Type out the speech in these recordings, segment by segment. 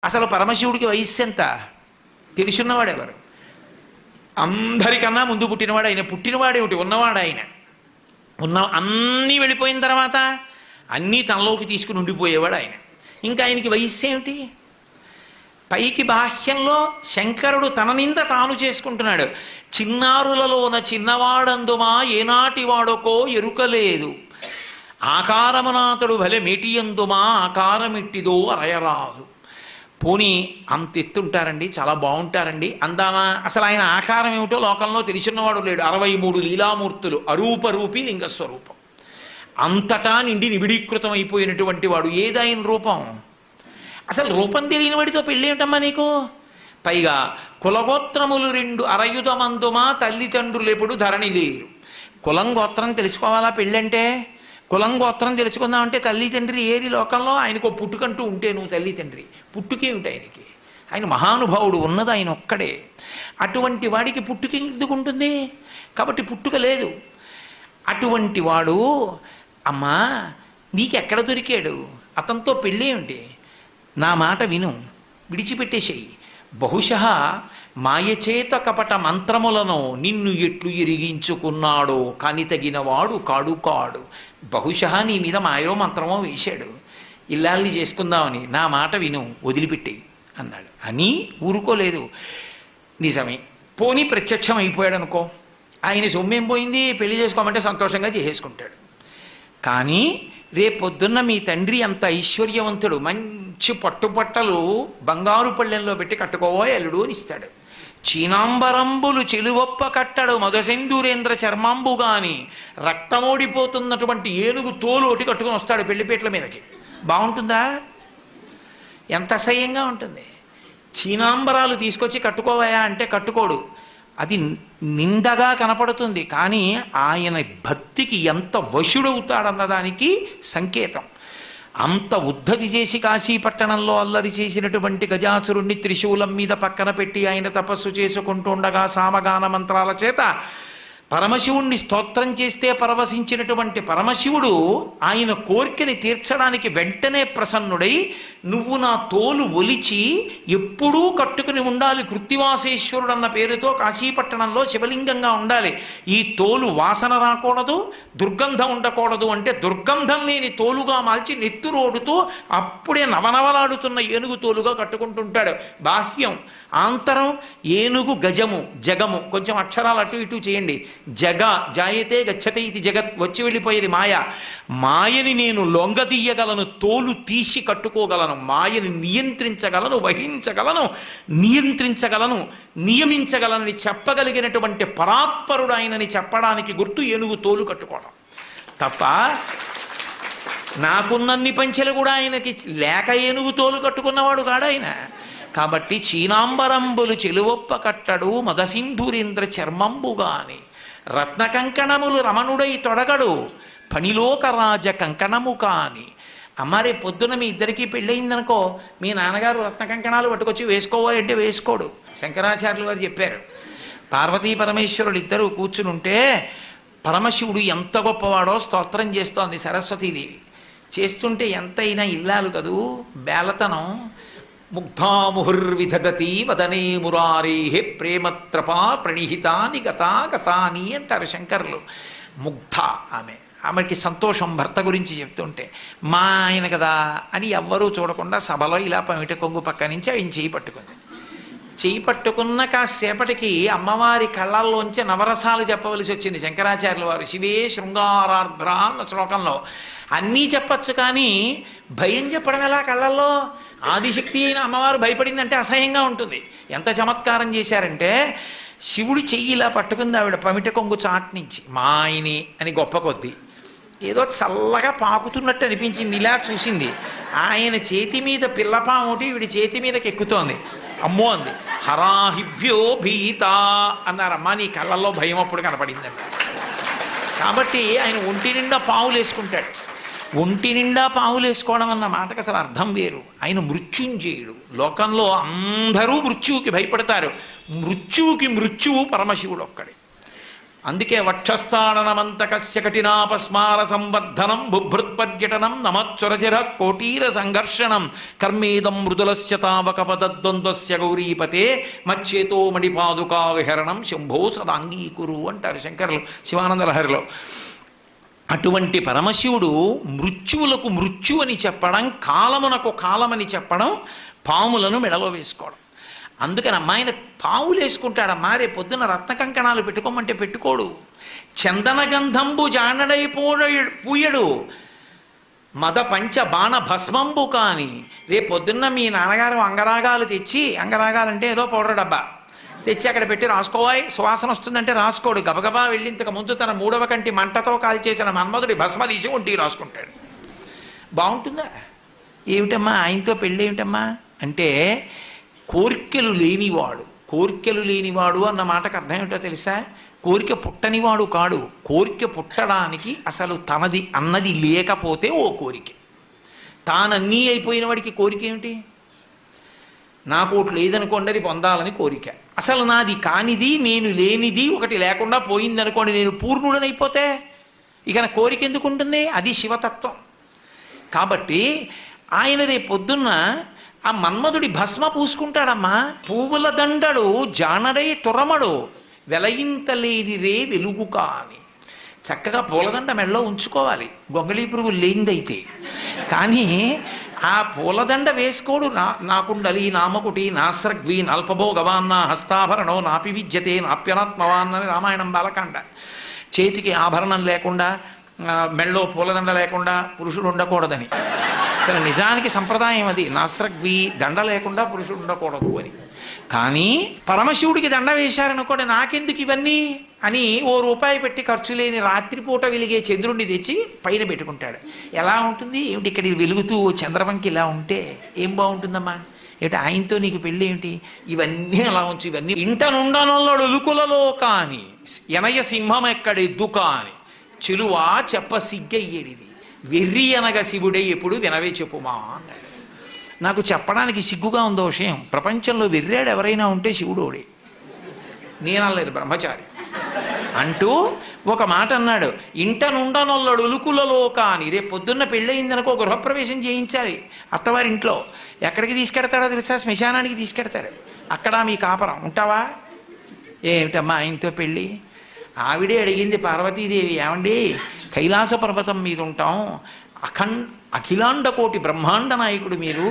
అసలు పరమశివుడికి వయస్సు ఎంత? తెలుసున్నవాడెవరు? అందరికన్నా ముందు పుట్టినవాడు ఆయన. పుట్టినవాడేమిటి, ఉన్నవాడు ఆయన. అన్నీ వెళ్ళిపోయిన తర్వాత అన్నీ తనలోకి తీసుకుని ఉండిపోయేవాడు ఆయన. ఇంకా ఆయనకి వయస్సు ఏమిటి? పైకి బాహ్యంలో శంకరుడు తన నింద తాను చేసుకుంటున్నాడు. చిన్నారులలోన చిన్నవాడందుమా ఏనాటి వాడొకో ఎరుకలేదు, ఆకారమునాతడు భలే మేటియందుమా ఆకారమిట్టిదో అరయరాదు. పోనీ అంత ఎత్తుంటారండి, చాలా బాగుంటారండి అందామా? అసలు ఆయన ఆకారం ఏమిటో లోకంలో తెలిసినవాడు లేడు. 63 లీలామూర్తులు, అరూపరూపి లింగస్వరూపం, అంతటా నిండి నిబిడీకృతం అయిపోయినటువంటి వాడు. ఏదాయన రూపం? అసలు రూపం తెలియని వాడితో పెళ్ళేమిటమ్మా నీకు? పైగా కులగోత్రములు 2 అరయుధమందుమా తల్లిదండ్రులు ఎప్పుడు ధరణి లేరు. కులం గోత్రం తెలుసుకోవాలా పెళ్ళంటే? కులం గోత్రం తెలుసుకుందామంటే తల్లి తండ్రి ఏరి లోకంలో? ఆయనకు పుట్టుకంటూ ఉంటే నువ్వు తల్లి తండ్రి, పుట్టుకేమిటి ఆయనకి? ఆయన మహానుభావుడు, ఉన్నది ఆయన ఒక్కడే. అటువంటి వాడికి పుట్టుక ఎందుకు ఉంటుంది? కాబట్టి పుట్టుక లేదు. అటువంటి వాడు అమ్మా నీకెక్కడ దొరికాడు? అతనితో పెళ్ళేమిటి? నా మాట విను, విడిచిపెట్టేసేయి. బహుశः మాయచేత కపట మంత్రములను నిన్ను ఎట్లు ఎరిగించుకున్నాడో కాని తగినవాడు కాడు కాడు. బహుశः నీ మీద మాయో మంత్రమో వేశాడు, ఇల్లాల్ని చేసుకుందామని. నా మాట విను, వదిలిపెట్టేయి అన్నాడు. అని ఊరుకోలేదు. నిజమే, పోనీ ప్రత్యక్షం అయిపోయాడు అనుకో, ఆయన సొమ్మేం పోయింది, పెళ్లి చేసుకోమంటే సంతోషంగా చేసేసుకుంటాడు. కానీ రేపొద్దున్న మీ తండ్రి అంత ఐశ్వర్యవంతుడు, మంచి పట్టుబట్టలు బంగారు పళ్ళెంలో పెట్టి కట్టుకోవో ఎల్లుడు అని ఇస్తాడు. చీనాంబరంబులు చెలువొప్ప కట్టడు మధుసింధూరేంద్ర చర్మాంబుగాని, రక్తమోడిపోతున్నటువంటి ఏనుగు తోలు ఒకటి కట్టుకొని వస్తాడు పెళ్లిపేటల మీదకి. బాగుంటుందా? ఎంత అసహ్యంగా ఉంటుంది. చీనాంబరాలు తీసుకొచ్చి కట్టుకోవాయా అంటే కట్టుకోడు, అది నిండగా కనపడుతుంది. కానీ ఆయన భక్తికి ఎంత వశుడవుతాడన్నదానికి సంకేతం. అంత ఉద్ధతి చేసి కాశీపట్టణంలో అల్లరి చేసినటువంటి గజాసురుణ్ణి త్రిశూలం మీద పక్కన పెట్టి ఆయన తపస్సు చేసుకుంటుండగా సామగాన మంత్రాల చేత పరమశివుణ్ణి స్తోత్రం చేస్తే పరవశించినటువంటి పరమశివుడు ఆయన కోరికని తీర్చడానికి వెంటనే ప్రసన్నుడై, నువ్వు నా తోలు ఒలిచి ఎప్పుడూ కట్టుకుని ఉండాలి, కృత్తివాసేశ్వరుడు అన్న పేరుతో కాశీపట్టణంలో శివలింగంగా ఉండాలి, ఈ తోలు వాసన రాకూడదు, దుర్గంధం ఉండకూడదు అంటే దుర్గంధం లేని తోలుగా మార్చి నెత్తురోడుతూ అప్పుడే నవనవలాడుతున్న ఏనుగు తోలుగా కట్టుకుంటుంటాడు. బాహ్యం, ఆంతరం ఏనుగు, గజము, జగము. కొంచెం అక్షరాలు అటు ఇటు చేయండి. జగ జాయతే గచ్చతే ఇది జగత్, వచ్చి వెళ్ళిపోయేది మాయ. మాయని నేను లొంగదీయగలను, తోలు తీసి కట్టుకోగలను, మాయని నియంత్రించగలను, వహించగలను, నియంత్రించగలను, నియమించగలనని చెప్పగలిగినటువంటి పరాత్పరుడు ఆయనని చెప్పడానికి గుర్తు ఏనుగు తోలు కట్టుకోవడం తప్ప నాకున్నన్ని పంచెలు కూడా ఆయనకి లేక ఏనుగు తోలు కట్టుకున్నవాడు కాడు ఆయన. కాబట్టి చీనాంబరంబులు చెలువొప్ప కట్టడు మదసింధూరేంద్ర చర్మంబుగాని, రత్న కంకణములు రమణుడై తొడగడు పనిలోకరాజ కంకణము కాని. అమ్మారే పొద్దున మీ ఇద్దరికీ పెళ్ళయిందనుకో, మీ నాన్నగారు రత్న కంకణాలు పట్టుకొచ్చి వేసుకోవాలి అంటే వేసుకోడు. శంకరాచార్యులు వారు చెప్పారు, పార్వతీ పరమేశ్వరులు ఇద్దరూ కూర్చుని ఉంటే పరమశివుడు ఎంత గొప్పవాడో స్తోత్రం చేస్తోంది సరస్వతీదేవి. చేస్తుంటే ఎంతైనా ఇల్లాలు కదూ, బేలతనం. ముగ్ధాముహుర్విధదతి వదనే మురారే ప్రేమత్రపా ప్రణిహితాని గతాని అంటారు శంకరులు. ముగ్ధ ఆమెకి సంతోషం భర్త గురించి చెప్తుంటే. మా ఆయన కదా అని ఎవ్వరూ చూడకుండా సభలో ఇలా పమిట కొంగు పక్క నుంచి ఆయన చేయి పట్టుకున్న కాసేపటికి అమ్మవారి కళ్ళల్లోంచి నవరసాలు చెప్పవలసి వచ్చింది శంకరాచార్యుల వారు. శివే శృంగారార్ద్ర అన్న శ్లోకంలో అన్నీ చెప్పచ్చు, కానీ భయం చెప్పడం ఎలా కళ్ళల్లో? ఆదిశక్తి అయిన అమ్మవారు భయపడిందంటే అసహ్యంగా ఉంటుంది. ఎంత చమత్కారం చేశారంటే, శివుడి చెయ్యి ఇలా పట్టుకుంది ఆవిడ పమిట కొంగు చాట్ నుంచి. మా ఆయనే అని గొప్ప కొద్దీ ఏదో చల్లగా పాకుతున్నట్టు అనిపించింది. ఇలా చూసింది, ఆయన చేతి మీద పిల్లపాము ఒకటి ఈవిడి చేతి మీదకి ఎక్కుతోంది. అమ్మో అంది. హరాహిభ్యో భీత అన్నారమ్మా, నీ కళ్ళల్లో భయం అప్పుడు కనపడిందంట. కాబట్టి ఆయన ఒంటి నిండా పావులు వేసుకుంటాడు. ఒంటి నిండా పావులు వేసుకోవడం అన్న మాటకు అసలు అర్థం వేరు. ఆయన మృత్యుంజయుడు. లోకంలో అందరూ మృత్యువుకి భయపడతారు. మృత్యువుకి మృత్యువు పరమశివుడు ఒక్కడే. అందుకే వక్షస్థానమంతకస్య కఠినాపస్మార సంవర్ధనం బుభృత్పర్యటనం నమచ్చురచిర కోటీర సంఘర్షణం కర్మేదం మృదులస్య తావక పదద్వంద్వస్య గౌరీపతే మచ్చేతో మణిపాదుకా విహరణం శంభో సదాంగీకురు అంటారు శంకరులు శివానంద లహరిలో. అటువంటి పరమశివుడు మృత్యువులకు మృత్యు అని చెప్పడం, కాలమునకు కాలమని చెప్పడం, పాములను మెడలో వేసుకోవడం. అందుకని అమ్మాయిన పావులు వేసుకుంటాడమ్మా. రేపు పొద్దున రత్న కంకణాలు పెట్టుకోమంటే పెట్టుకోడు. చందన గంధంబు జానడై పూయడు మద పంచ బాణ భస్మంబు కాని. రేపు పొద్దున్న మీ నాన్నగారు అంగరాగాలు తెచ్చి, అంగరాగాలంటే ఏదో పౌడర్ డబ్బా తెచ్చి అక్కడ పెట్టి రాసుకోవాయి, సువాసన వస్తుందంటే రాసుకోడు. గబగబా వెళ్ళి ఇంతకు ముందు తన 3వ కంటి మంటతో కాల్చేసిన మన్మధుడి భస్మ తీసి ఒంటికి రాసుకుంటాడు. బాగుంటుందా? ఏమిటమ్మా ఆయనతో పెళ్ళి ఏమిటమ్మా అంటే కోరికలు లేనివాడు. కోరికలు లేనివాడు అన్న మాటకు అర్థం ఏమిటో తెలుసా? కోరిక పుట్టనివాడు కాడు. కోరిక పుట్టడానికి అసలు తనది అన్నది లేకపోతే ఓ కోరిక. తానన్నీ అయిపోయిన వాడికి కోరిక ఏమిటి? నాకు ఒకటి లేదనుకోండి, అది పొందాలని కోరిక. అసలు నాది కానిది, నేను లేనిది ఒకటి లేకుండా పోయిందనుకోండి, నేను పూర్ణుడనైపోతే ఇక నా కోరిక ఎందుకు ఉంటుంది? అది శివతత్వం. కాబట్టి ఆయన రేపు పొద్దున్న ఆ మన్మధుడి భస్మ పూసుకుంటాడమ్మా. పువ్వుల దండడు జానడై తురమడు వెలయింతలేనిదే వెలుగు కాని. చక్కగా పూలదండ మెడలో ఉంచుకోవాలి, గొంగళీ పురుగు లేనిదైతే. కానీ ఆ పూలదండ వేసుకోడు. నాకుండలి నామకుటి నాస్రగ్వి నల్పభోగవాన్న హస్తాభరణో నాపి విద్యతే నాప్యనాత్మవాన్ అని రామాయణం బాలకాండ. చేతికి ఆభరణం లేకుండా, మెళ్ళో పూలదండ లేకుండా పురుషుడు ఉండకూడదని. అసలు నిజానికి సంప్రదాయం అది. నాస్రగ్వి దండ లేకుండా పురుషుడు ఉండకూడదు అని. కానీ పరమశివుడికి దండ వేశారనుకోండి, నాకెందుకు ఇవన్నీ అని ₹1 పెట్టి ఖర్చు లేని రాత్రిపూట వెలిగే చంద్రుడిని తెచ్చి పైన పెట్టుకుంటాడు. ఎలా ఉంటుంది ఏమిటి? ఇక్కడ వెలుగుతూ చంద్రవంకి ఇలా ఉంటే ఏం బాగుంటుందమ్మా? ఏమిటి ఆయనతో నీకు పెళ్ళి ఏమిటి? ఇవన్నీ అలా ఉంచు. ఇవన్నీ ఇంట నుండనొల్లడు ఉలుకులలో కాని ఎనయ సింహం ఎక్కడెద్దు కాని చెలువా చెప్ప సిగ్గయ్యేడిది వెర్రి అనగ శివుడే ఎప్పుడు వినవే చెప్పుమా అన్నాడు. నాకు చెప్పడానికి సిగ్గుగా ఉందో విషయం. ప్రపంచంలో వెర్రాడు ఎవరైనా ఉంటే శివుడోడే. నేనలేదు, బ్రహ్మచారి అంటూ ఒక మాట అన్నాడు. ఇంట నుండనొల్లడు ఉలుకులలో కాని. రేపు పొద్దున్న పెళ్ళయిందనుకో గృహప్రవేశం చేయించాలి అత్తవారింట్లో. ఎక్కడికి తీసుకెడతాడో తెలుసా? శ్మశానానికి తీసుకెడతాడు. అక్కడ మీ కాపరం ఉంటావా? ఏమిటమ్మా ఆయనతో పెళ్ళి? ఆవిడే అడిగింది పార్వతీదేవి, ఏమండి కైలాస పర్వతం మీద ఉంటాం, అఖిలాండ కోటి బ్రహ్మాండ నాయకుడు మీరు,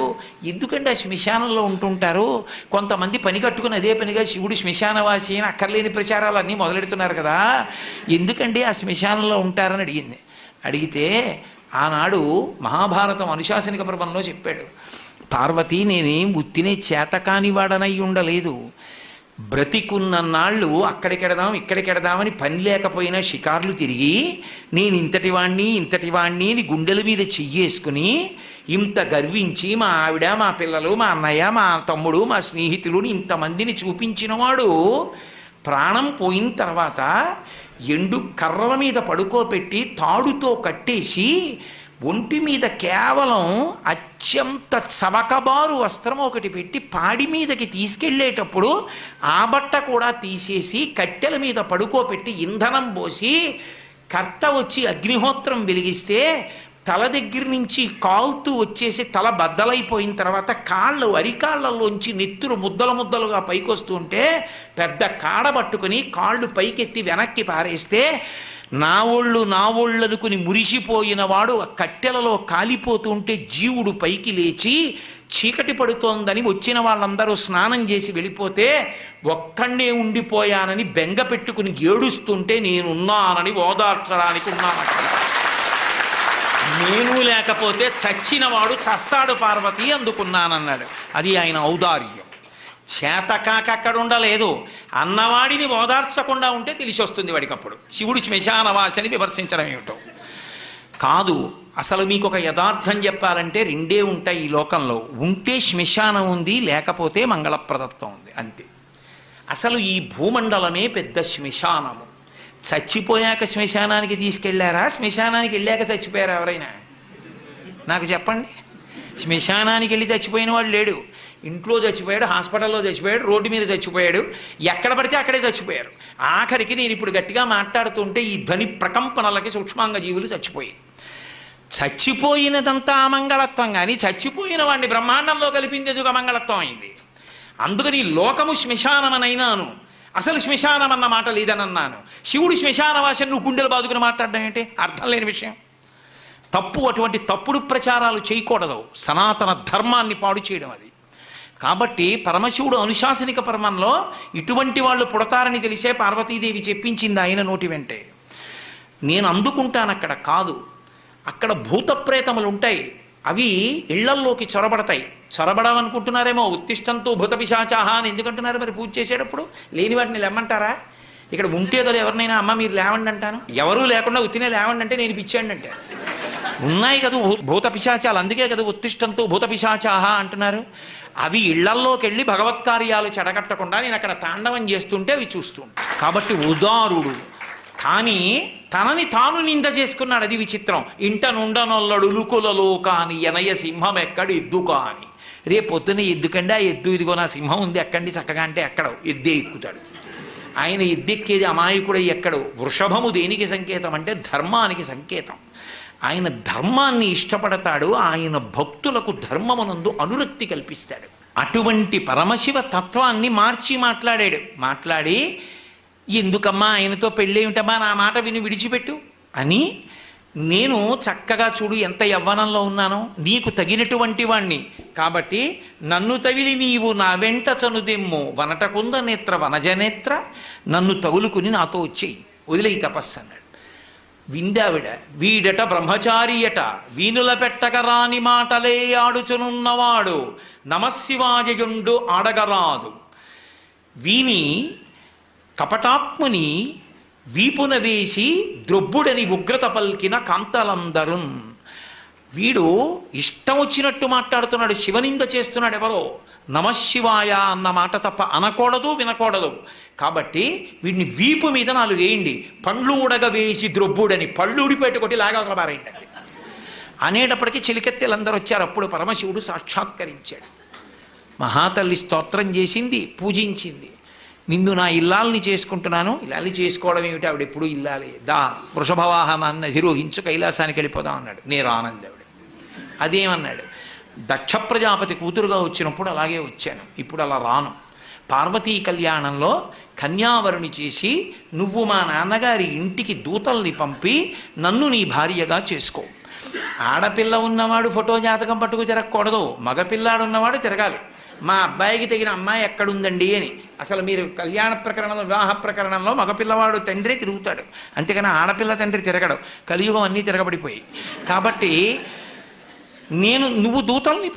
ఎందుకంటే ఆ శ్మశానంలో ఉంటుంటారు? కొంతమంది పని కట్టుకుని అదే పనిగా శివుడు శ్మశానవాసి అని అక్కర్లేని ప్రచారాలు అన్నీ మొదలెడుతున్నారు కదా, ఎందుకండి ఆ శ్మశానంలో ఉంటారని అడిగింది. అడిగితే ఆనాడు మహాభారతం అనుశాసనిక పర్వంలో చెప్పాడు, పార్వతి నేనేం ఉత్తినే చేతకాని వాడనై ఉండలేదు. బ్రతికున్న నాళ్ళు అక్కడికెడదాం ఇక్కడికెడదామని పని లేకపోయినా షికార్లు తిరిగి నేను ఇంతటి వాణ్ణి అని గుండెల మీద చెయ్యేసుకుని ఇంత గర్వించి మా ఆవిడ, మా పిల్లలు, మా అన్నయ్య, మా తమ్ముడు, మా స్నేహితులు ఇంతమందిని చూపించినవాడు ప్రాణం పోయిన తర్వాత ఎండు కర్రల మీద పడుకోబెట్టి తాడుతో కట్టేసి ఒంటి మీద కేవలం అత్యంత చవకబారు వస్త్రం ఒకటి పెట్టి పాడి మీదకి తీసుకెళ్ళేటప్పుడు ఆ బట్ట కూడా తీసేసి కట్టెల మీద పడుకోబెట్టి ఇంధనం పోసి కర్త వచ్చి అగ్నిహోత్రం వెలిగిస్తే తల దగ్గర నుంచి కాలుతూ వచ్చేసి తల బద్దలైపోయిన తర్వాత అరికాళ్ళల్లోంచి నెత్తురు ముద్దలుగా పైకొస్తుంటే పెద్ద కాడ పట్టుకుని కాళ్ళు పైకెత్తి వెనక్కి పారేస్తే నా ఒళ్ళు అనుకుని మురిసిపోయిన వాడు కట్టెలలో కాలిపోతుంటే జీవుడు పైకి లేచి చీకటి పడుతోందని వచ్చిన వాళ్ళందరూ స్నానం చేసి వెళ్ళిపోతే ఒక్కడే ఉండిపోయానని బెంగ పెట్టుకుని ఏడుస్తుంటే నేనున్నానని ఓదార్చడానికి ఉన్నానక్కడ. నేను లేకపోతే చచ్చినవాడు చస్తాడు పార్వతి, అందుకున్నానన్నాడు. అది ఆయన ఔదార్యం. చేతకాక అక్కడ ఉండలేదు, అన్నవాడిని ఓదార్చకుండా ఉంటే తెలిసి వస్తుంది వాడికప్పుడు శివుడు శ్మశానవాసని విమర్శించడం ఏమిటో కాదు. అసలు మీకు ఒక యథార్థం చెప్పాలంటే రెండే ఉంటాయి ఈ లోకంలో, ఉంటే శ్మశానం ఉంది, లేకపోతే మంగళప్రదత్వం ఉంది, అంతే. అసలు ఈ భూమండలమే పెద్ద శ్మశానము. చచ్చిపోయాక శ్మశానానికి తీసుకెళ్లారా? శ్మశానానికి వెళ్ళాక చచ్చిపోయారా ఎవరైనా? నాకు చెప్పండి. శ్మశానానికి వెళ్ళి చచ్చిపోయిన వాడు లేడు. ఇంట్లో చచ్చిపోయాడు, హాస్పిటల్లో చచ్చిపోయాడు, రోడ్డు మీద చచ్చిపోయాడు, ఎక్కడ పడితే అక్కడే చచ్చిపోయారు. ఆఖరికి నేను ఇప్పుడు గట్టిగా మాట్లాడుతుంటే ఈ ధ్వని ప్రకంపనలకి సూక్ష్మాంగ జీవులు చచ్చిపోయాయి. చచ్చిపోయినదంతా అమంగళత్వం, కానీ చచ్చిపోయిన వాడిని బ్రహ్మాండంలో కలిపింది ఎదుగు అమంగళత్వం అయింది. అందుకని లోకము శ్మశానమనైనాను, అసలు శ్మశానం అన్న మాట లేదనన్నాను. శివుడు శ్మశానవాసం నువ్వు గుండెలు బాదుకుని మాట్లాడడం ఏంటి? అర్థం లేని విషయం. తప్పు. అటువంటి తప్పుడు ప్రచారాలు చేయకూడదు. సనాతన ధర్మాన్ని పాడు చేయడం అది. కాబట్టి పరమశివుడు అనుశాసనిక పర్వంలో ఇటువంటి వాళ్ళు పుడతారని తెలిసే పార్వతీదేవి చెప్పించింది ఆయన నోటి వెంటే. నేను అందుకుంటాను అక్కడ కాదు. అక్కడ భూత ప్రేతములు ఉంటాయి, అవి ఇళ్లల్లోకి చొరబడతాయి. చొరబడవనుకుంటున్నారేమో. ఉత్తిష్టంతో భూత పిశాచాహ అని ఎందుకంటున్నారు మరి పూజ చేసేటప్పుడు? లేని వాటిని లేమంటారా? ఇక్కడ ఉంటే కదా ఎవరినైనా అమ్మ మీరు లేవండి అంటాను. ఎవరూ లేకుండా ఉత్తినే లేవండి అంటే నేను పిచ్చాండి అంటే. ఉన్నాయి కదా భూత పిశాచాలు, అందుకే కదా ఉత్తిష్టంతో భూత పిశాచాహ అంటున్నారు. అవి ఇళ్లల్లోకి వెళ్ళి భగవత్కార్యాలు చెడగట్టకుండా నేను అక్కడ తాండవం చేస్తుంటే అవి చూస్తూ ఉంటాను. కాబట్టి ఉదారుడు, కానీ తనని తాను నింద చేసుకున్నాడు. అది విచిత్రం. ఇంట నుండనొల్లడు లుకులలో కాని ఎనయ సింహం ఎక్కడు ఎద్దు కాని. రేపు పొద్దున్న ఎద్దుకండి, ఆ ఎద్దు ఇదిగో నా సింహం ఉంది ఎక్కండి చక్కగా అంటే ఎక్కడో ఎద్దే ఎక్కుతాడు. ఆయన ఎద్దెక్కేది అమాయకుడై ఎక్కడు. వృషభము దేనికి సంకేతం అంటే ధర్మానికి సంకేతం. ఆయన ధర్మాన్ని ఇష్టపడతాడు. ఆయన భక్తులకు ధర్మమునందు అనురక్తి కల్పిస్తాడు. అటువంటి పరమశివ తత్వాన్ని మార్చి మాట్లాడాడు. మాట్లాడి ఎందుకమ్మా ఆయనతో పెళ్ళేమిటమ్మా, నా మాట విని విడిచిపెట్టు అని, నేను చక్కగా చూడు ఎంత యవ్వనంలో ఉన్నానో, నీకు తగినటువంటి వాణ్ణి కాబట్టి నన్ను తగిలి నీవు నా వెంట చనుదెమ్ము వనటకుంద నేత్ర వనజనేత్ర, నన్ను తగులుకుని నాతో వచ్చేయి, వదిలేయి తపస్సు అన్నాడు. విందావిడ. వీడట బ్రహ్మచారియట, వీనుల పెట్టగరాని మాటలే ఆడుచునున్నవాడు, నమశివాయయుండు ఆడగరాదు. వీని కపటాత్ముని వీపున వేసి ద్రొబ్బుడని ఉగ్రత పల్కిన కాంతలందరూ. వీడు ఇష్టం వచ్చినట్టు మాట్లాడుతున్నాడు, శివనింద చేస్తున్నాడు. ఎవరో నమశివాయ అన్న మాట తప్ప అనకూడదు, వినకూడదు. కాబట్టి వీడిని వీపు మీద 4 వేయండి, పండ్లు ఉడగ వేసి ద్రొబ్బుడని, పళ్ళు ఊడిపెట్టు కొట్టి లాగా ఒకబారైంది అనేటప్పటికీ చిలికెత్తెలందరూ వచ్చారు. అప్పుడు పరమశివుడు సాక్షాత్కరించాడు. మహాతల్లి స్తోత్రం చేసింది, పూజించింది. నిన్ను నా ఇల్లాల్ని చేసుకుంటున్నాను. ఇల్లాల్ని చేసుకోవడం ఏమిటి? ఆవిడ ఎప్పుడు ఇల్లాలి. దా వృషభవాహనాన్ని అధిరోహించు, కైలాసానికి వెళ్ళిపోదాం అన్నాడు. నేను ఆనందావిడ. అదేమన్నాడు? దక్ష ప్రజాపతి కూతురుగా వచ్చినప్పుడు అలాగే వచ్చాను, ఇప్పుడు అలా రాను. పార్వతీ కళ్యాణంలో కన్యావరుని చేసి నువ్వు మా నాన్నగారి ఇంటికి దూతల్ని పంపి నన్ను నీ భార్యగా చేసుకో. ఆడపిల్ల ఉన్నవాడు ఫోటో జాతకం పట్టుకు తిరగకూడదు, మగపిల్లాడు ఉన్నవాడు తిరగాలి. మా అబ్బాయికి తగిన అమ్మాయి ఎక్కడుందండి అని. అసలు మీరు కళ్యాణ ప్రకరణంలో, వివాహ ప్రకరణంలో మగపిల్లవాడు తండ్రి తిరుగుతాడు, అంతేగాని ఆడపిల్ల తండ్రి తిరగడు. కలియుగం అన్నీ తిరగబడిపోయి. కాబట్టి నువ్వు దూతల్ని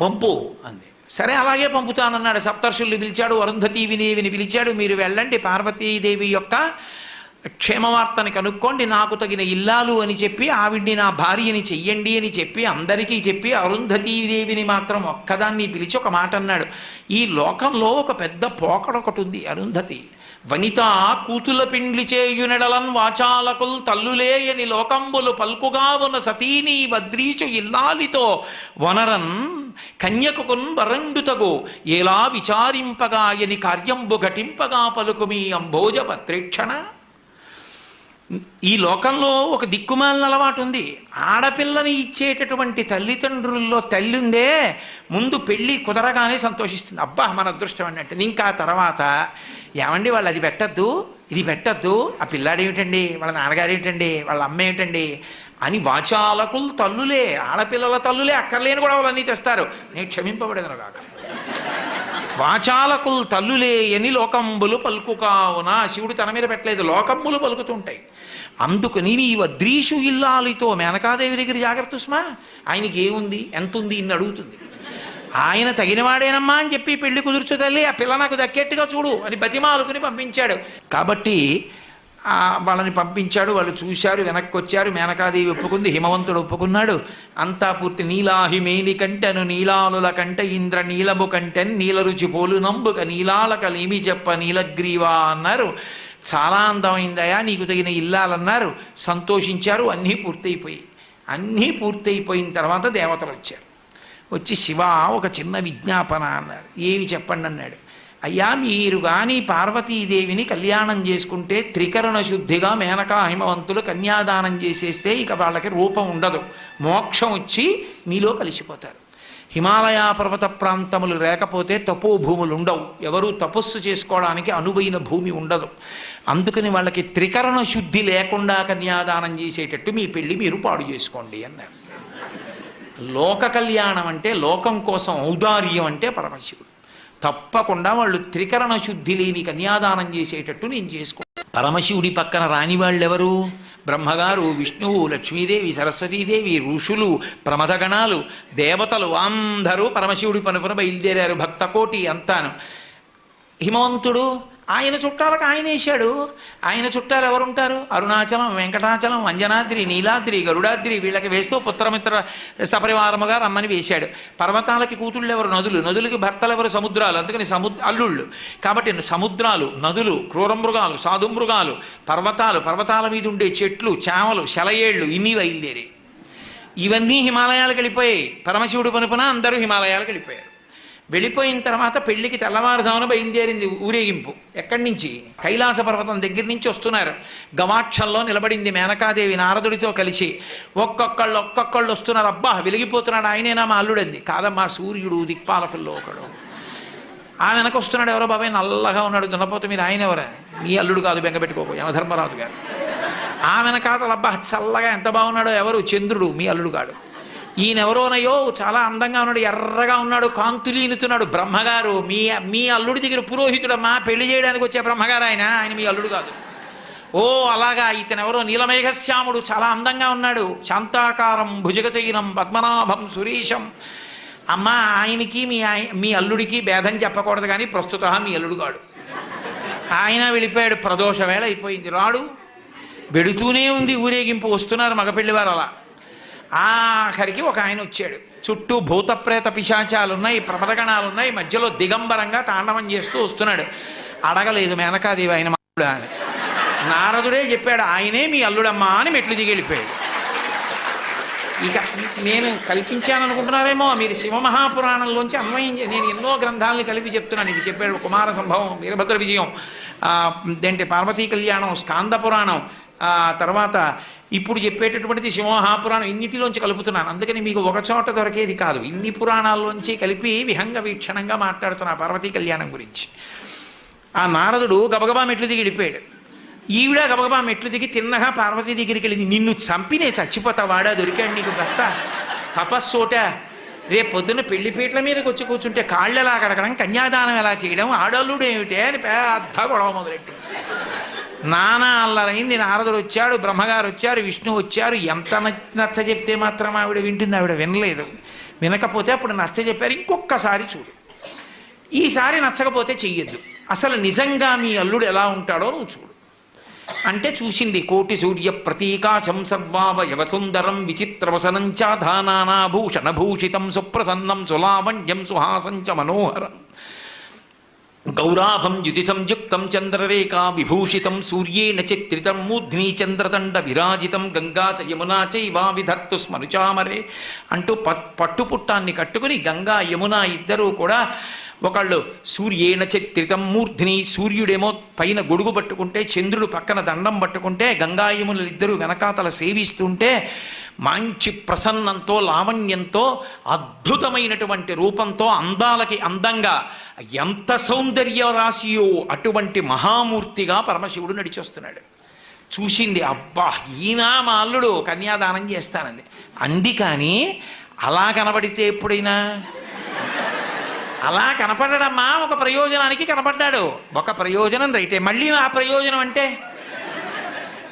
పంపు అంది. సరే అలాగే పంపుతానన్నాడు. సప్తర్షుల్ని పిలిచాడు, అరుంధతీదేవిని పిలిచాడు. మీరు వెళ్ళండి, పార్వతీదేవి యొక్క క్షేమవార్తని కనుక్కోండి, నాకు తగిన ఇల్లాలు అని చెప్పి ఆవిడ్ని నా భార్యని చెయ్యండి అని చెప్పి అందరికీ చెప్పి అరుంధతీదేవిని మాత్రం ఒక్కదాన్ని పిలిచి ఒక మాట అన్నాడు. ఈ లోకంలో ఒక పెద్ద పోకడొకటి ఉంది. అరుంధతి వనిత కూతుల పిండ్లి చేయునెడలన్ వాచాలకుల్ తల్లులేయని లోకంబులు పల్కుగా ఉన్న సతీని వద్రీచు ఇల్లాలితో వనరన్ కన్యకుకున్ వరండుతగు ఎలా విచారింపగా ఎని కార్యంబు ఘటింపగా పలుకు మీ అంబోజ పత్రేక్షణ. ఈ లోకంలో ఒక దిక్కుమాలిన అలవాటు ఉంది. ఆడపిల్లని ఇచ్చేటటువంటి తల్లిదండ్రుల్లో తల్లి ఉందే, ముందు పెళ్ళి కుదరగానే సంతోషిస్తుంది. అబ్బా మన అదృష్టం అన్నట్టు. ఇంకా తర్వాత ఏమండి వాళ్ళు అది పెట్టద్దు, ఇది పెట్టద్దు, ఆ పిల్లాడు ఏమిటండి, వాళ్ళ నాన్నగారు ఏమిటండి, వాళ్ళ అమ్మ ఏమిటండి అని వాచాలకులు తల్లులే, ఆడపిల్లల తల్లులే అక్కర్లేని కూడా వాళ్ళన్నీ తెస్తారు. నేను క్షమింపబడేదను కాక. వాచాలకులు తల్లులే అని లోకంబులు పలుకుకావున. శివుడు తన మీద పెట్టలేదు, లోకంబులు పలుకుతుంటాయి. అందుకని నీ వద్రీషు ఇల్లాలితో, మేనకాదేవి దగ్గర జాగ్రత్త సుమా. ఆయనకి ఏముంది, ఎంత ఉంది ఇన్ని అడుగుతుంది. ఆయన తగినవాడేనమ్మా అని చెప్పి పెళ్లి కుదుర్చు తల్లి, ఆ పిల్ల నాకు దక్కేట్టుగా చూడు అని బతిమాలుకుని పంపించాడు. కాబట్టి వాళ్ళని పంపించాడు. వాళ్ళు చూశారు, వెనక్కి వచ్చారు. మేనకాదేవి ఒప్పుకుంది, హిమవంతుడు ఒప్పుకున్నాడు. అంతా పూర్తి. నీలాహిమేని కంటెను నీలానుల కంటే ఇంద్ర నీలము కంటెన్ నీల రుచి పోలు నంబుక నీలాలకలేమి చెప్ప నీలగ్రీవా అన్నారు. చాలా అందమైందయా, నీకు తగిన ఇల్లాలన్నారు. సంతోషించారు. అన్నీ పూర్తయిపోయి తర్వాత దేవతలు వచ్చారు. వచ్చి శివ ఒక చిన్న విజ్ఞాపన అన్నారు. ఏమి చెప్పండి అన్నాడు. అయ్యా మీరు కానీ పార్వతీదేవిని కళ్యాణం చేసుకుంటే త్రికరణ శుద్ధిగా మేనకా హిమవంతులు కన్యాదానం చేసేస్తే ఇక వాళ్ళకి రూపం ఉండదు, మోక్షం వచ్చి మీలో కలిసిపోతారు. హిమాలయ పర్వత ప్రాంతములు లేకపోతే తపోభూములు ఉండవు, ఎవరూ తపస్సు చేసుకోవడానికి అనువైన భూమి ఉండదు. అందుకని వాళ్ళకి త్రికరణ శుద్ధి లేకుండా కన్యాదానం చేసేటట్టు మీ పెళ్ళి మీరు పాడు చేసుకోండి అన్నారు. లోక కళ్యాణం అంటే లోకం కోసం ఔదార్యం అంటే పరమశివుడు. తప్పకుండా వాళ్ళు త్రికరణ శుద్ధి లేని కన్యాదానం చేసేటట్టు నేను చేసుకుంటాను. పరమశివుడి పక్కన రాని వాళ్ళెవరు? బ్రహ్మగారు, విష్ణువు, లక్ష్మీదేవి, సరస్వతీదేవి, ఋషులు, ప్రమథగణాలు, దేవతలు అందరూ పరమశివుడి పనుపున బయలుదేరారు, భక్తకోటి అంతాను. హిమవంతుడు ఆయన చుట్టాలకు ఆయన వేశాడు. ఆయన చుట్టాలు ఎవరుంటారు? అరుణాచలం, వెంకటాచలం, అంజనాద్రి, నీలాద్రి, గరుడాద్రి, వీళ్ళకి వేస్తూ పుత్రమిత్ర సపరివారముగా రమ్మని వేశాడు. పర్వతాలకి కూతుళ్ళు ఎవరు? నదులు. నదులకి భర్తలు ఎవరు? సముద్రాలు. అందుకని అల్లుళ్ళు. కాబట్టి సముద్రాలు, నదులు, క్రూరమృగాలు, సాధుమృగాలు, పర్వతాలు, పర్వతాల మీద ఉండే చెట్లు, చేమలు, శలయేళ్ళు ఇన్ని బయలుదేరి ఇవన్నీ హిమాలయాలకు వెళ్ళిపోయాయి. పరమశివుడి పనుపున అందరూ హిమాలయాలకు వెళ్ళిపోయారు. వెళ్ళిపోయిన తర్వాత పెళ్లికి తెల్లవారుజామున బయలుదేరింది ఊరేగింపు. ఎక్కడి నుంచి? కైలాస పర్వతం దగ్గర నుంచి వస్తున్నారు. గవాక్షంలో నిలబడింది మేనకాదేవి నారదుడితో కలిసి. ఒక్కొక్కళ్ళు వస్తున్నారు. అబ్బా వెలిగిపోతున్నాడు, ఆయనేనా మా అల్లుడంది. కాదమ్మా, సూర్యుడు దిక్పాలకుల్లో ఒకడు. ఆ వెనక వస్తున్నాడు. ఎవరో బాబాయ్ నల్లగా ఉన్నాడు దున్నపోత మీద, ఆయన ఎవరా? మీ అల్లుడు కాదు, బెంగపెట్టుకోకు, యమధర్మరాజు గారు. ఆ వెనకాతలు అబ్బా చల్లగా ఎంత బాగున్నాడో, ఎవరు? చంద్రుడు, మీ అల్లుడు కాడు. ఈయనెవరోనయో చాలా అందంగా ఉన్నాడు, ఎర్రగా ఉన్నాడు, కాంతులీనుతున్నాడు, బ్రహ్మగారు. మీ అల్లుడి దగ్గర పురోహితుడమ్మా, పెళ్లి చేయడానికి వచ్చే బ్రహ్మగారు ఆయన మీ అల్లుడు కాదు. ఓ అలాగా, ఇతనెవరో నీలమేఘశ్యాముడు, చాలా అందంగా ఉన్నాడు, శాంతాకారం, భుజగచైనం, పద్మనాభం, సురేశం. అమ్మ ఆయనకి మీ అల్లుడికి భేదం చెప్పకూడదు, కానీ ప్రస్తుత మీ అల్లుడు కాడు. ఆయన వెళ్ళిపోయాడు. ప్రదోష వేళ అయిపోయింది, రాడు. వెడుతూనే ఉంది ఊరేగింపు. వస్తున్నారు మగపెళ్లివారు. అలా ఆఖరికి ఒక ఆయన వచ్చాడు. చుట్టూ భూతప్రేత పిశాచాలు ఉన్నాయి, ప్రమదగణాలు ఉన్నాయి, మధ్యలో దిగంబరంగా తాండవం చేస్తూ వస్తున్నాడు. అడగలేదు మేనకాదేవి ఆయన అల్లుడా అని. నారదుడే చెప్పాడు, ఆయనే మీ అల్లుడమ్మా అని మెట్లు దిగి వెళ్ళిపోయాడు. ఇక నేను కల్పించాను అనుకుంటున్నారేమో, మీరు శివమహాపురాణంలోంచి అన్వయం నేను ఎన్నో గ్రంథాలని కలిపి చెప్తున్నాను. ఇది చెప్పాడు కుమార సంభవం, వీరభద్ర విజయం, ఏంటి పార్వతీ కళ్యాణం, స్కాంద పురాణం, తర్వాత ఇప్పుడు చెప్పేటటువంటిది శివమహాపురాణం. ఇన్నిటిలోంచి కలుపుతున్నాను. అందుకని మీకు ఒక చోట దొరికేది కాదు, ఇన్ని పురాణాల్లోంచి కలిపి విహంగ వీక్షణంగా మాట్లాడుతున్నా పార్వతీ కళ్యాణం గురించి. ఆ నారదుడు గబగబా మెట్లు దిగి వెళ్ళిపోయాడు. ఈవిడ గబగబా మెట్లు దిగి తిన్నగా పార్వతీ దగ్గరికి వెళ్ళింది. నిన్ను చంపినే చచ్చిపోతా, వాడా దొరికాడు నీకు భర్త, తపస్సోట. రేపు పొద్దున్న పెళ్లిపీటల మీదకి వచ్చి కూర్చుంటే కాళ్ళు ఎలా కడగడం, కన్యాదానం ఎలా చేయడం, ఆడల్లుడు ఏమిటే అని పెద్ద గొడవ మొదలెట్టి నానా అల్లరైంది. నారదుడు వచ్చాడు, బ్రహ్మగారు వచ్చారు, విష్ణు వచ్చారు. ఎంత నచ్చ చెప్తే మాత్రం ఆవిడ వింటుంది? ఆవిడ వినలేదు. వినకపోతే అప్పుడు నచ్చ చెప్పారు, ఇంకొక్కసారి చూడు, ఈసారి నచ్చకపోతే చెయ్యొద్దు, అసలు నిజంగా మీ అల్లుడు ఎలా ఉంటాడో నువ్వు చూడు అంటే చూసింది. కోటి సూర్య ప్రతీకాశం సర్వావయవ సుందరం విచిత్రవసనం చాధానాభూషణభూషితం సుప్రసన్నం సులావణ్యం సుహాసంచ మనోహరం గౌరాభం యుతి సంయుక్తం చంద్రరేఖా విభూషితం సూర్యేణ చిత్రితం మూర్ధ్ని చంద్రదండ విరాజితం గంగా చ యమునా చైవా విధత్తు స్మరుచామరే అంటూ పట్టుపుట్టాన్ని కట్టుకుని గంగా యమున ఇద్దరూ కూడా ఒకళ్ళు సూర్యేణ చిత్రితం మూర్ధ్ని, సూర్యుడేమో పైన గొడుగు పట్టుకుంటే చంద్రుడు పక్కన దండం పట్టుకుంటే గంగా యమునలు ఇద్దరు వెనకాతల సేవిస్తుంటే మంచి ప్రసన్నంతో లావణ్యంతో అద్భుతమైనటువంటి రూపంతో అందాలకి అందంగా ఎంత సౌందర్య రాశియో అటువంటి మహామూర్తిగా పరమశివుడు నడిచొస్తున్నాడు. చూసింది, అబ్బా ఈయన మా అల్లుడు, కన్యాదానం చేస్తానంది అంది. కానీ అలా కనబడితే ఎప్పుడైనా అలా కనపడడమ్మా, ఒక ప్రయోజనానికి కనపడ్డాడు. ఒక ప్రయోజనం రైటే, మళ్ళీ ఆ ప్రయోజనం అంటే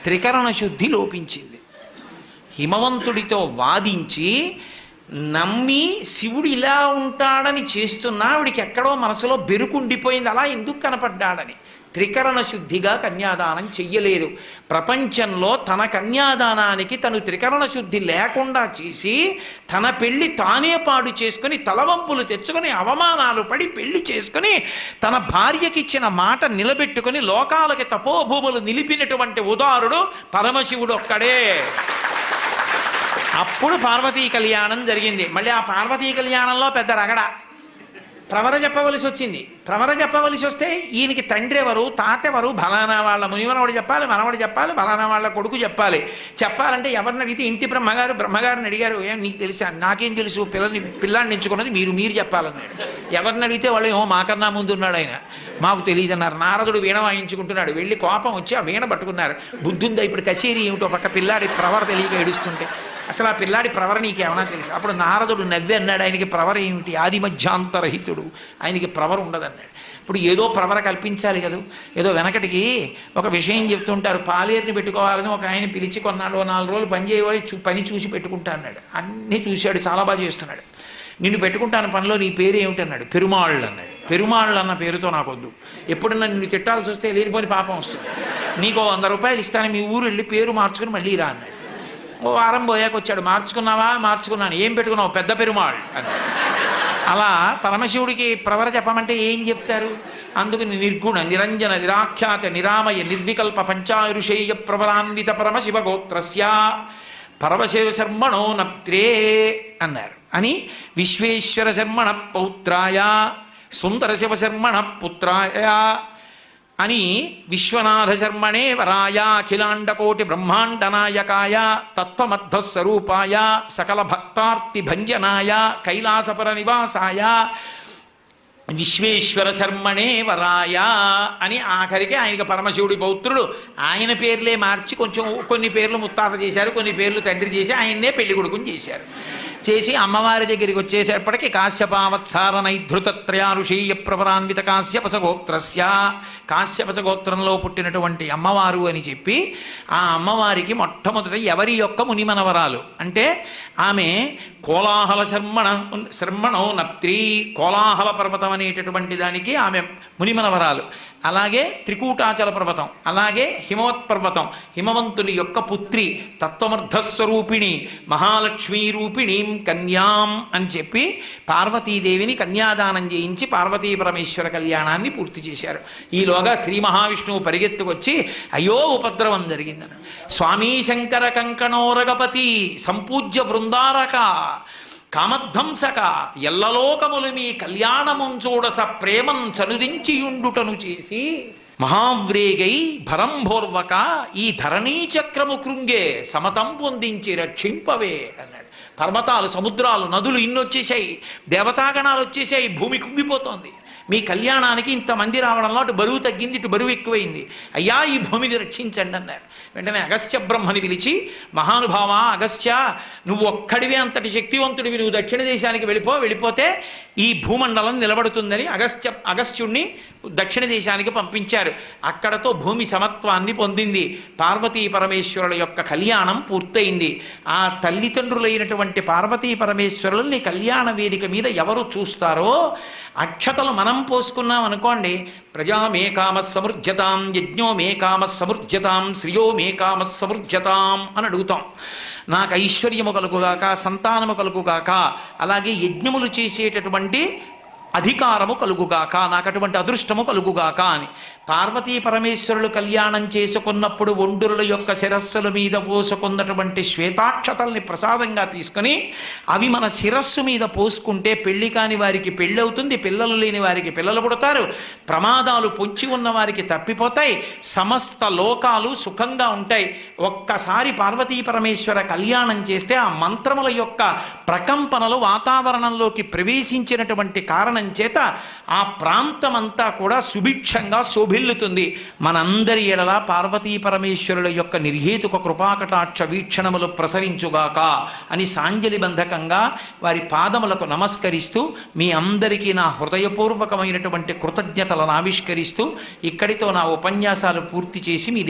త్రికరణ శుద్ధి లోపించింది. హిమవంతుడితో వాదించి నమ్మి శివుడు ఇలా ఉంటాడని చేస్తున్నా ఆవిడికి ఎక్కడో మనసులో బెరుకుండిపోయింది, అలా ఎందుకు కనపడ్డాడని. త్రికరణ శుద్ధిగా కన్యాదానం చెయ్యలేదు. ప్రపంచంలో తన కన్యాదానానికి తను త్రికరణ శుద్ధి లేకుండా చేసి తన పెళ్లి తానే పాడు చేసుకుని తలవంపులు తెచ్చుకొని అవమానాలు పడి పెళ్లి చేసుకుని తన భార్యకిచ్చిన మాట నిలబెట్టుకుని లోకాలకి తపోభూములు నిలిపినటువంటి ఉదారుడు పరమశివుడు ఒక్కడే. అప్పుడు పార్వతీ కళ్యాణం జరిగింది. మళ్ళీ ఆ పార్వతీ కళ్యాణంలో పెద్ద రగడ. ప్రవర చెప్పవలసి వచ్చింది. ప్రవర చెప్పవలసి వస్తే ఈయనకి తండ్రి ఎవరు, తాత ఎవరు, బలానా వాళ్ళ మునిమనవాడు చెప్పాలి, మనవాడు చెప్పాలి, బలానా వాళ్ళ కొడుకు చెప్పాలి. చెప్పాలంటే ఎవరిని అడిగితే ఇంటి బ్రహ్మగారిని అడిగారు, ఏం నీకు తెలుసా? నాకేం తెలుసు, పిల్లాన్ని ఎంచుకున్నది మీరు చెప్పాలన్నాడు. ఎవరిని అడిగితే వాళ్ళు ఏమో మాకన్నా ముందు ఉన్నాడు ఆయన, మాకు తెలియదు అన్నారు. నారదుడు వీణ వాయించుకుంటున్నాడు. వెళ్ళి కోపం వచ్చి ఆ వీణ పట్టుకున్నారు. బుద్ధుందా ఇప్పుడు కచేరీ ఏమిటో పక్క పిల్లాడి ప్రవర తెలియక ఏడుస్తుంటే, అసలు ఆ పిల్లాడి ప్రవర నీకేమన్నా తెలుసు? అప్పుడు నారదుడు నవ్వి అన్నాడు, ఆయనకి ప్రవర ఏమిటి, ఆది మధ్యాంతరహితుడు, ఆయనకి ప్రవర ఉండదన్నాడు. ఇప్పుడు ఏదో ప్రవర కల్పించాలి కదా. ఏదో వెనకటికి ఒక విషయం చెప్తుంటారు, పాలేరుని పెట్టుకోవాలని ఒక ఆయన పిలిచి కొన్నాళ్ళు 4 రోజులు పని చేయబోయి పని చూసి పెట్టుకుంటా అన్నాడు. అన్నీ చూశాడు, చాలా బాగా చేస్తున్నాడు. నిన్ను పెట్టుకుంటాను పనిలో, నీ పేరు ఏమిటి అన్నాడు. పెరుమాళ్ళు అన్నాడు. పెరుమాళ్ళు అన్న పేరుతో నాకొద్దు, ఎప్పుడన్నా నిన్ను తిట్టాల్సి వస్తే లేనిపోని పాపం వస్తుంది, నీకు 100 రూపాయలు ఇస్తాను, మీ ఊరు వెళ్ళి పేరు మార్చుకుని మళ్ళీ రా అన్నాడు. ఓ వారం పోయాక వచ్చాడు, మార్చుకున్నావా? మార్చుకున్నాను. ఏం పెట్టుకున్నావు? పెద్ద పెరుమాళ్ అని. అలా పరమశివుడికి ప్రవర చెప్పమంటే ఏం చెప్తారు? అందుకు నిర్గుణ నిరంజన నిరాఖ్యాత నిరామయ నిర్వికల్ప పంచారుషేయ ప్రవరాన్విత పరమశివ గోత్రస్య పరమశివ శర్మణో నప్త్రే అన్నారు. అని విశ్వేశ్వర శర్మణ పౌత్రాయ సుందర శివ శర్మణ పుత్రాయ అని విశ్వనాథ శర్మణే వరాయ అఖిలాండకోటి బ్రహ్మాండ నాయకాయ తత్వమర్థస్వరూపాయ సకల భక్తార్తి భంజనాయ కైలాసపుర నివాసాయ విశ్వేశ్వర శర్మణే వరాయ అని ఆఖరికి ఆయనకి పరమశివుడి పౌత్రుడు. ఆయన పేర్లే మార్చి కొంచెం కొన్ని పేర్లు ముత్తాత చేశారు, కొన్ని పేర్లు తండ్రి చేసి ఆయన్నే పెళ్లి కొడుకుని చేశారు. చేసి అమ్మవారి దగ్గరికి వచ్చేసేపటికి కాశ్యపావత్సార నైధృతత్రయారుషీయ ప్రవరాన్విత కాశ్యపసగోత్రస్య కాశ్యపసగోత్రంలో పుట్టినటువంటి అమ్మవారు అని చెప్పి ఆ అమ్మవారికి మొట్టమొదట ఎవరి యొక్క మునిమనవరాలు అంటే ఆమె కోలాహల శర్మణో నప్త్రీ, కోలాహల పర్వతం అనేటటువంటి దానికి ఆమె మునిమనవరాలు. అలాగే త్రికూటాచల పర్వతం, అలాగే హిమవత్ పర్వతం, హిమవంతుని యొక్క పుత్రి, తత్వమర్థస్వరూపిణి, మహాలక్ష్మీ రూపిణీం కన్యాం అని చెప్పి పార్వతీదేవిని కన్యాదానం చేయించి పార్వతీ పరమేశ్వర కళ్యాణాన్ని పూర్తి చేశారు. ఈలోగా శ్రీ మహావిష్ణువు పరిగెత్తుకొచ్చి అయ్యో ఉపద్రవం జరిగిందని, స్వామీ శంకర కంకణోరగపతి సంపూజ్య బృందారక కామధ్వంసక ఎల్లలోకములు మీ కళ్యాణముం చూడస ప్రేమం చనుదించియుండుటను చేసి మహావ్రేగై భరంభోర్వక ఈ ధరణీ చక్రము కృంగే సమతం పొందించి రక్షింపవే అన్నాడు. పర్వతాలు, సముద్రాలు, నదులు ఇన్నొచ్చేసాయి, దేవతాగణాలు వచ్చేసాయి, భూమి కుంగిపోతోంది. మీ కళ్యాణానికి ఇంతమంది రావడంలో అటు బరువు తగ్గింది, ఇటు బరువు ఎక్కువైంది, అయ్యా ఈ భూమిని రక్షించండి అన్నారు. వెంటనే అగస్త్య బ్రహ్మని పిలిచి, మహానుభావ అగస్త్య, నువ్వు ఒక్కడివే అంతటి శక్తివంతుడివి, నువ్వు దక్షిణ దేశానికి వెళ్ళిపోతే ఈ భూమండలం నిలబడుతుందని అగస్త్యుణ్ణి దక్షిణ దేశానికి పంపించారు. అక్కడతో భూమి సమత్వాన్ని పొందింది. పార్వతీ పరమేశ్వరుల యొక్క కళ్యాణం పూర్తయింది. ఆ తల్లిదండ్రులైనటువంటి పార్వతీ పరమేశ్వరుల్ని కళ్యాణ వేదిక మీద ఎవరు చూస్తారో అక్షతలు మనం పోసుకున్నాం అనుకోండి, ప్రజా మే కామ సమృజ్యతాం, యజ్ఞో మే కామ సమృజ్యతాం, శ్రియో మే కామ సమృజ్యతాం అని అడుగుతాం. నాకు ఐశ్వర్యము కలుగుగాక, సంతానము కలుగుగాక, అలాగే యజ్ఞములు చేసేటటువంటి అధికారము కలుగుగాక, నాకు అటువంటి అదృష్టము కలుగుగాక అని. పార్వతీ పరమేశ్వరులు కళ్యాణం చేసుకున్నప్పుడు ఒండురుల యొక్క శిరస్సుల మీద పోసుకున్నటువంటి శ్వేతాక్షతల్ని ప్రసాదంగా తీసుకుని అవి మన శిరస్సు మీద పోసుకుంటే పెళ్లి కాని వారికి పెళ్ళి అవుతుంది, పిల్లలు లేని వారికి పిల్లలు పుడతారు, ప్రమాదాలు పొంచి ఉన్న వారికి తప్పిపోతాయి, సమస్త లోకాలు సుఖంగా ఉంటాయి. ఒక్కసారి పార్వతీ పరమేశ్వర కళ్యాణం చేస్తే ఆ మంత్రముల యొక్క ప్రకంపనలు వాతావరణంలోకి ప్రవేశించినటువంటి కారణం చేత ఆ ప్రాంతమంతా కూడా సుభిక్షంగా శోభిల్లుతుంది. మనందరి ఎడల పార్వతీ పరమేశ్వరుల యొక్క నిర్హేతుక కృపాకటాక్ష వీక్షణములు ప్రసరించుగాక అని సాంజలి బంధకంగా వారి పాదములకు నమస్కరిస్తూ మీ అందరికీ నా హృదయపూర్వకమైనటువంటి కృతజ్ఞతలను ఆవిష్కరిస్తూ ఇక్కడితో నా ఉపన్యాసాలు పూర్తి చేసి మీ